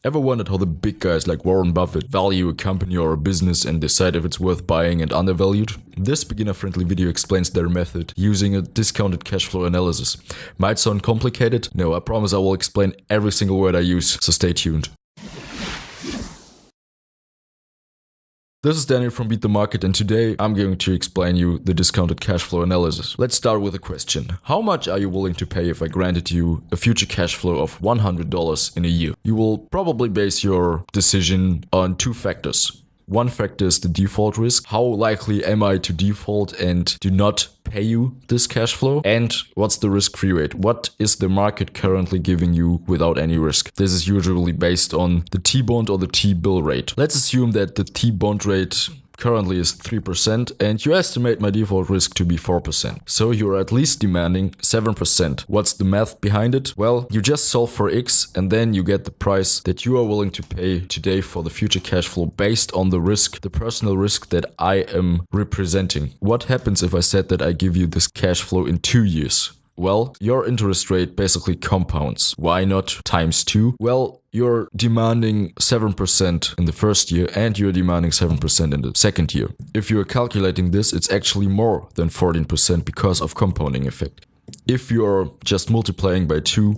Ever wondered how the big guys like Warren Buffett value a company or a business and decide if it's worth buying and undervalued? This beginner-friendly video explains their method using a discounted cash flow analysis. Might sound complicated? No, I promise I will explain every single word I use, so stay tuned. This is Daniel from Beat the Market, and today I'm going to explain you the discounted cash flow analysis. Let's start with a question. How much are you willing to pay if I granted you a future cash flow of $100 in a year? You will probably base your decision on two factors. One factor is the default risk. How likely am I to default and do not pay you this cash flow? And what's the risk-free rate? What is the market currently giving you without any risk? This is usually based on the T-bond or the T-bill rate. Let's assume that the T-bond rate currently is 3% and you estimate my default risk to be 4%. So you're at least demanding 7%. What's the math behind it? Well, you just solve for X and then you get the price that you are willing to pay today for the future cash flow based on the risk, the personal risk that I am representing. What happens if I said that I give you this cash flow in 2 years? Well, your interest rate basically compounds. Why not times 2? Well, you're demanding 7% in the first year and you're demanding 7% in the second year. If you're calculating this, it's actually more than 14% because of compounding effect. If you're just multiplying by 2,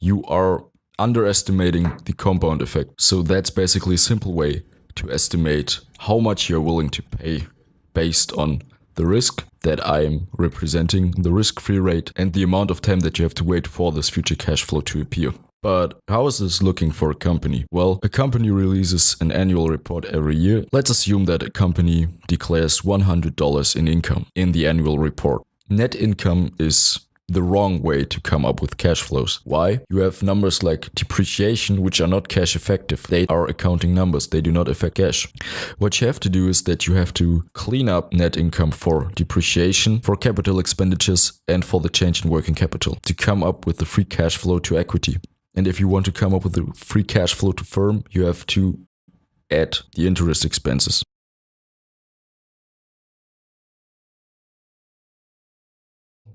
you are underestimating the compound effect. So that's basically a simple way to estimate how much you're willing to pay based on the risk that I am representing, the risk-free rate, and the amount of time that you have to wait for this future cash flow to appear. But how is this looking for a company? Well, a company releases an annual report every year. Let's assume that a company declares $100 in income in the annual report. Net income is the wrong way to come up with cash flows. Why? You have numbers like depreciation, which are not cash effective. They are accounting numbers. They do not affect cash. What you have to do is that you have to clean up net income for depreciation, for capital expenditures, and for the change in working capital to come up with the free cash flow to equity. And if you want to come up with the free cash flow to firm, you have to add the interest expenses.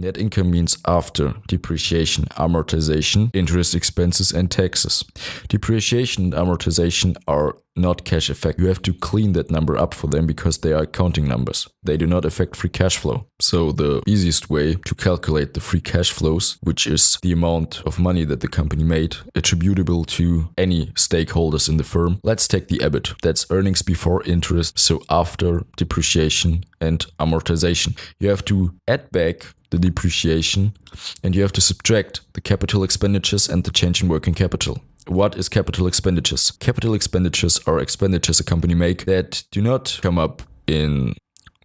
Net income means after depreciation, amortization, interest expenses, and taxes. Depreciation and amortization are not cash effect. You have to clean that number up for them because they are accounting numbers. They do not affect free cash flow. So the easiest way to calculate the free cash flows, which is the amount of money that the company made attributable to any stakeholders in the firm. Let's take the EBIT. That's earnings before interest, so after depreciation and amortization. You have to add back the depreciation and you have to subtract the capital expenditures and the change in working capital. What is capital expenditures? Capital expenditures are expenditures a company make that do not come up in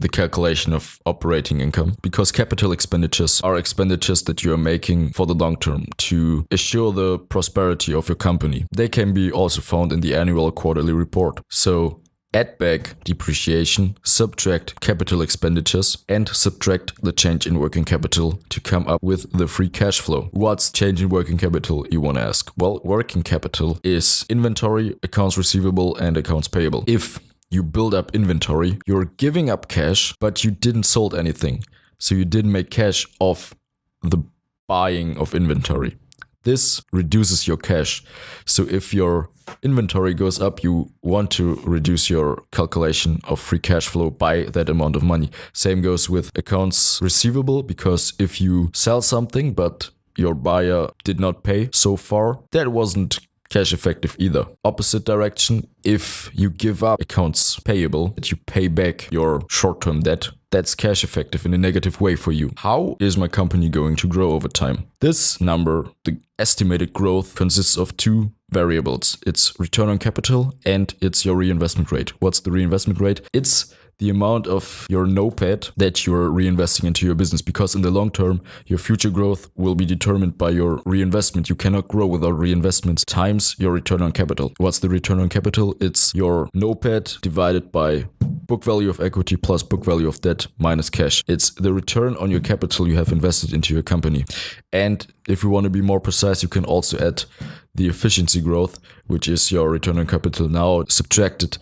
the calculation of operating income, because capital expenditures are expenditures that you are making for the long term to assure the prosperity of your company. They can be also found in the annual or quarterly report. So add back depreciation, subtract capital expenditures, and subtract the change in working capital to come up with the free cash flow. What's change in working capital, you want to ask? Well, working capital is inventory, accounts receivable, and accounts payable. If you build up inventory, you're giving up cash, but you didn't sold anything. So you didn't make cash off the buying of inventory. This reduces your cash. So if your inventory goes up, you want to reduce your calculation of free cash flow by that amount of money. Same goes with accounts receivable, because if you sell something but your buyer did not pay so far, that wasn't cash effective either. Opposite direction, if you give up accounts payable, that you pay back your short-term debt, that's cash effective in a negative way for you. How is my company going to grow over time? This number, the estimated growth, consists of two variables. It's return on capital and it's your reinvestment rate. What's the reinvestment rate? It's the amount of your NOPAT that you're reinvesting into your business, because in the long term, your future growth will be determined by your reinvestment. You cannot grow without reinvestments times your return on capital. What's the return on capital? It's your NOPAT divided by book value of equity plus book value of debt minus cash. It's the return on your capital you have invested into your company. And if you want to be more precise, you can also add the efficiency growth, which is your return on capital now subtracted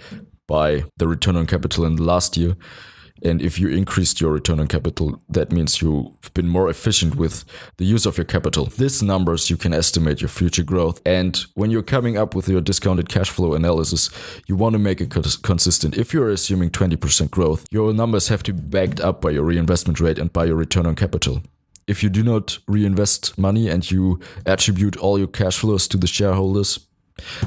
by the return on capital in the last year. And if you increased your return on capital, that means you've been more efficient with the use of your capital. These numbers, you can estimate your future growth. And when you're coming up with your discounted cash flow analysis, you want to make it consistent. If you're assuming 20% growth, your numbers have to be backed up by your reinvestment rate and by your return on capital. If you do not reinvest money and you attribute all your cash flows to the shareholders,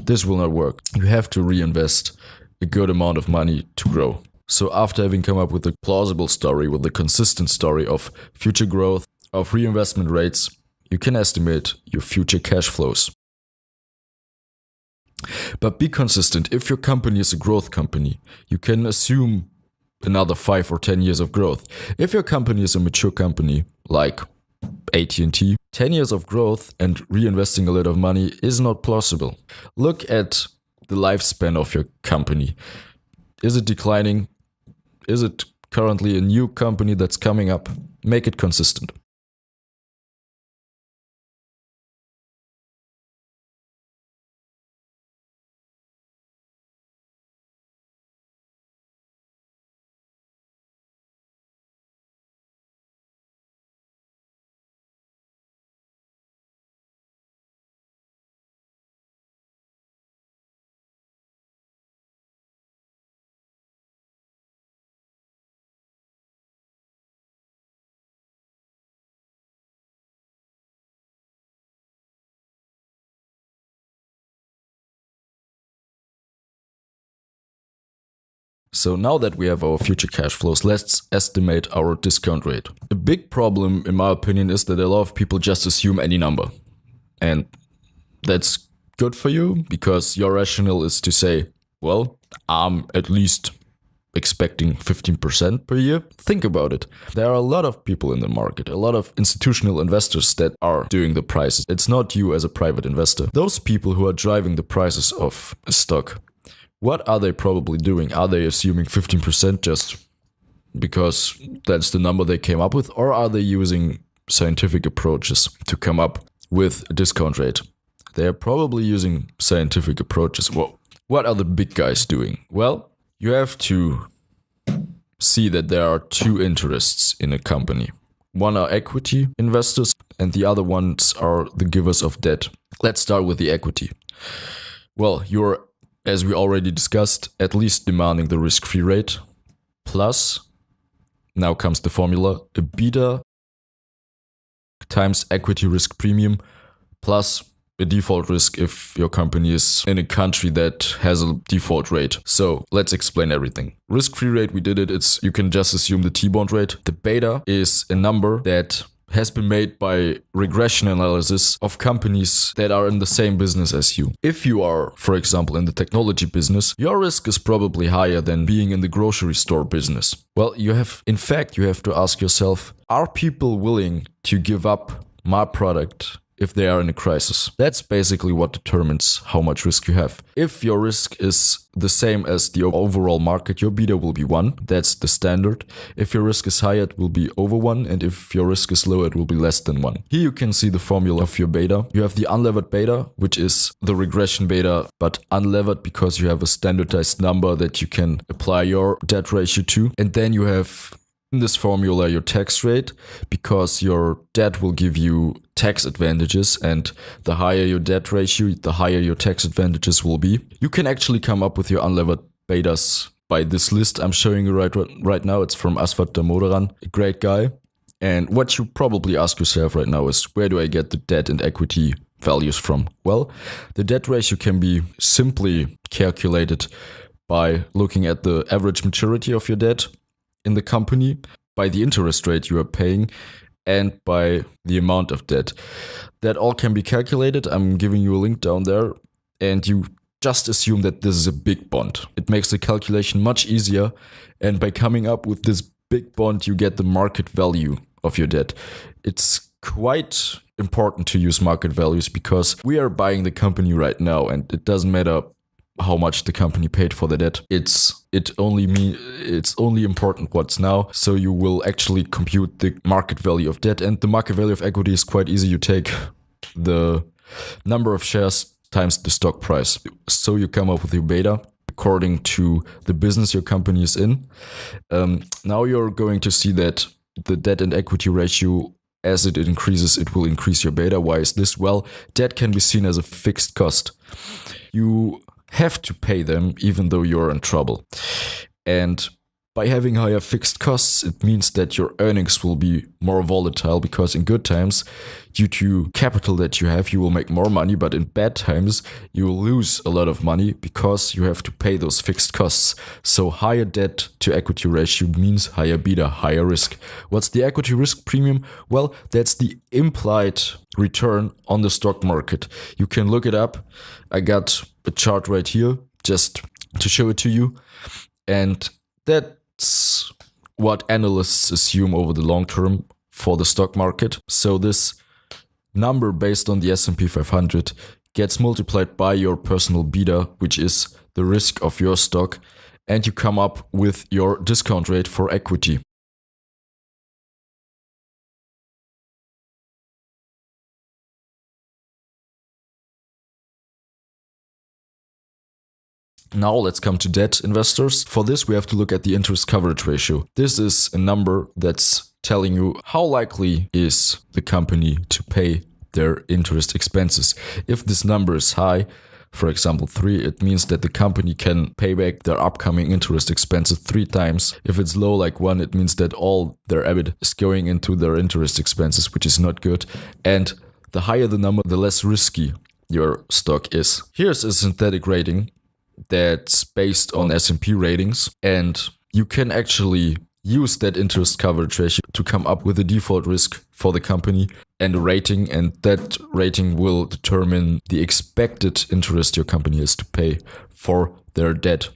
this will not work. You have to reinvest a good amount of money to grow. So after having come up with a plausible story, with a consistent story of future growth, of reinvestment rates, you can estimate your future cash flows. But be consistent. If your company is a growth company, you can assume another 5 or 10 years of growth. If your company is a mature company, like AT&T, 10 years of growth and reinvesting a lot of money is not plausible. Look at the lifespan of your company. Is it declining? Is it currently a new company that's coming up? Make it consistent. So now that we have our future cash flows, let's estimate our discount rate. A big problem, in my opinion, is that a lot of people just assume any number. And that's good for you because your rationale is to say, well, I'm at least expecting 15% per year. Think about it. There are a lot of people in the market, a lot of institutional investors that are doing the prices. It's not you as a private investor. Those people who are driving the prices of a stock, what are they probably doing? Are they assuming 15% just because that's the number they came up with? Or are they using scientific approaches to come up with a discount rate? They're probably using scientific approaches. Well, what are the big guys doing? Well, you have to see that there are two interests in a company. One are equity investors and the other ones are the givers of debt. Let's start with the equity. Well, you're, as we already discussed, at least demanding the risk-free rate. Plus, now comes the formula, a beta times equity risk premium plus a default risk if your company is in a country that has a default rate. So let's explain everything. Risk-free rate, we did it. You can just assume the T-bond rate. The beta is a number that has been made by regression analysis of companies that are in the same business as you. If you are, for example, in the technology business, your risk is probably higher than being in the grocery store business. Well, you have to ask yourself, are people willing to give up my product if they are in a crisis? That's basically what determines how much risk you have. If your risk is the same as the overall market, your beta will be 1. That's the standard. If your risk is higher, it will be over 1. And if your risk is lower, it will be less than 1. Here you can see the formula of your beta. You have the unlevered beta, which is the regression beta, but unlevered because you have a standardized number that you can apply your debt ratio to. And then you have in this formula your tax rate, because your debt will give you tax advantages, and the higher your debt ratio, the higher your tax advantages will be. You can actually come up with your unlevered betas by this list I'm showing you right now. It's from Asfat Damodaran, a great guy. And what you probably ask yourself right now is, where do I get the debt and equity values from? Well, the debt ratio can be simply calculated by looking at the average maturity of your debt in the company, by the interest rate you are paying, and by the amount of debt. That all can be calculated. I'm giving you a link down there, and you just assume that this is a big bond. It makes the calculation much easier, and by coming up with this big bond, you get the market value of your debt. It's quite important to use market values because we are buying the company right now, and it doesn't matter how much the company paid for the debt. It's only important what's now. So you will actually compute the market value of debt, and the market value of equity is quite easy. You take the number of shares times the stock price. So you come up with your beta. according to the business your company is in. Now you're going to see that the debt and equity ratio, as it increases, it will increase your beta. Why is this? Well, debt can be seen as a fixed cost. You have to pay them even though you're in trouble. And by having higher fixed costs, it means that your earnings will be more volatile, because in good times, due to capital that you have, you will make more money, but in bad times, you will lose a lot of money because you have to pay those fixed costs. So higher debt to equity ratio means higher beta, higher risk. What's the equity risk premium? Well, that's the implied return on the stock market. You can look it up. I got a chart right here just to show it to you. And that's what analysts assume over the long term for the stock market. So this number based on the S&P 500 gets multiplied by your personal beta, which is the risk of your stock, and you come up with your discount rate for equity. Now let's come to debt investors. For this, we have to look at the interest coverage ratio. This is a number that's telling you how likely is the company to pay their interest expenses. If this number is high, for example 3, it means that the company can pay back their upcoming interest expenses 3 times. If it's low, like 1, it means that all their EBIT is going into their interest expenses, which is not good. And the higher the number, the less risky your stock is. Here's a synthetic rating that's based on S&P ratings, and you can actually use that interest coverage ratio to come up with a default risk for the company and a rating, and that rating will determine the expected interest your company has to pay for their debt.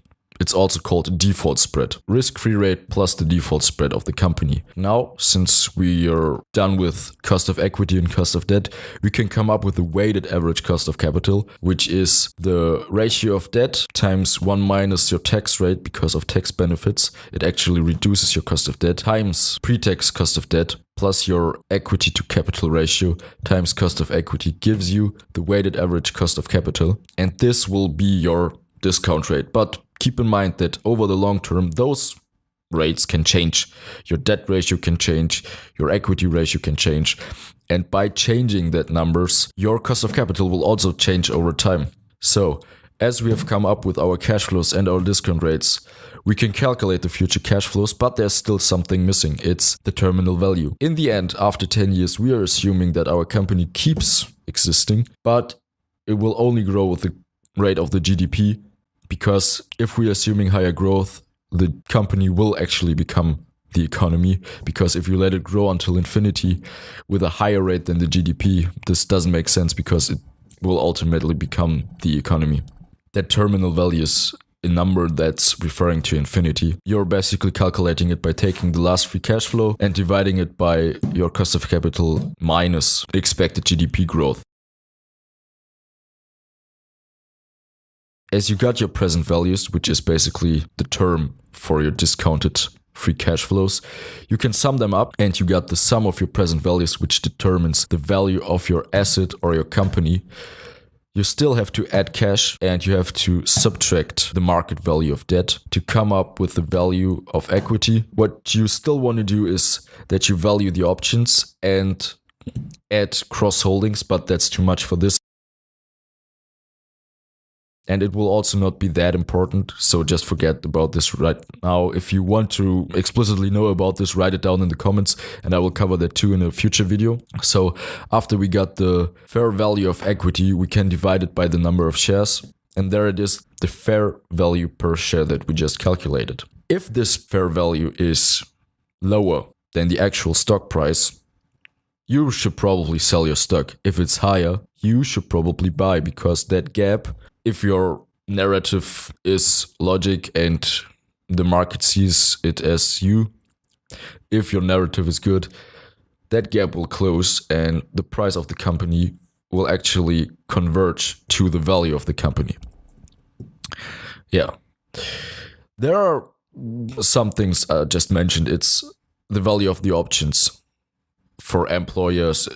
It's also called default spread, risk-free rate plus the default spread of the company. Now, since we are done with cost of equity and cost of debt, we can come up with the weighted average cost of capital, which is the ratio of debt times 1 minus your tax rate because of tax benefits. It actually reduces your cost of debt times pre-tax cost of debt plus your equity to capital ratio times cost of equity gives you the weighted average cost of capital. And this will be your discount rate. But keep in mind that over the long term, those rates can change. Your debt ratio can change, your equity ratio can change. And by changing that numbers, your cost of capital will also change over time. So, as we have come up with our cash flows and our discount rates, we can calculate the future cash flows, but there's still something missing. It's the terminal value. In the end, after 10 years, we are assuming that our company keeps existing, but it will only grow with the rate of the GDP. Because if we're assuming higher growth, the company will actually become the economy. Because if you let it grow until infinity with a higher rate than the GDP, this doesn't make sense because it will ultimately become the economy. That terminal value is a number that's referring to infinity. You're basically calculating it by taking the last free cash flow and dividing it by your cost of capital minus expected GDP growth. As you got your present values, which is basically the term for your discounted free cash flows, you can sum them up and you got the sum of your present values, which determines the value of your asset or your company. You still have to add cash and you have to subtract the market value of debt to come up with the value of equity. What you still want to do is that you value the options and add cross holdings, but that's too much for this. And it will also not be that important, so just forget about this right now. If you want to explicitly know about this, write it down in the comments, and I will cover that too in a future video. So after we got the fair value of equity, we can divide it by the number of shares, and there it is, the fair value per share that we just calculated. If this fair value is lower than the actual stock price, you should probably sell your stock. If it's higher, you should probably buy, because that gap, if your narrative is logic and the market sees it as you, if your narrative is good, that gap will close and the price of the company will actually converge to the value of the company. Yeah. There are some things I just mentioned. It's the value of the options for employers,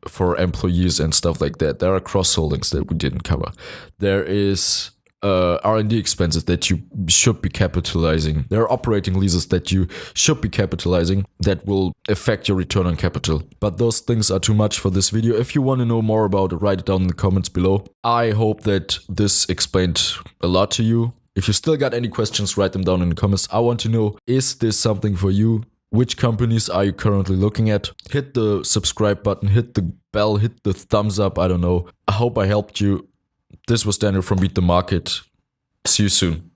for employees and stuff like that. There are cross holdings that we didn't cover. There is R&D expenses that you should be capitalizing. There are operating leases that you should be capitalizing that will affect your return on capital. But those things are too much for this video. If you want to know more about it, write it down in the comments below. I hope that this explained a lot to you. If you still got any questions, write them down in the comments. I want to know, is this something for you? Which companies are you currently looking at? Hit the subscribe button, hit the bell, hit the thumbs up. I don't know. I hope I helped you. This was Daniel from Beat the Market. See you soon.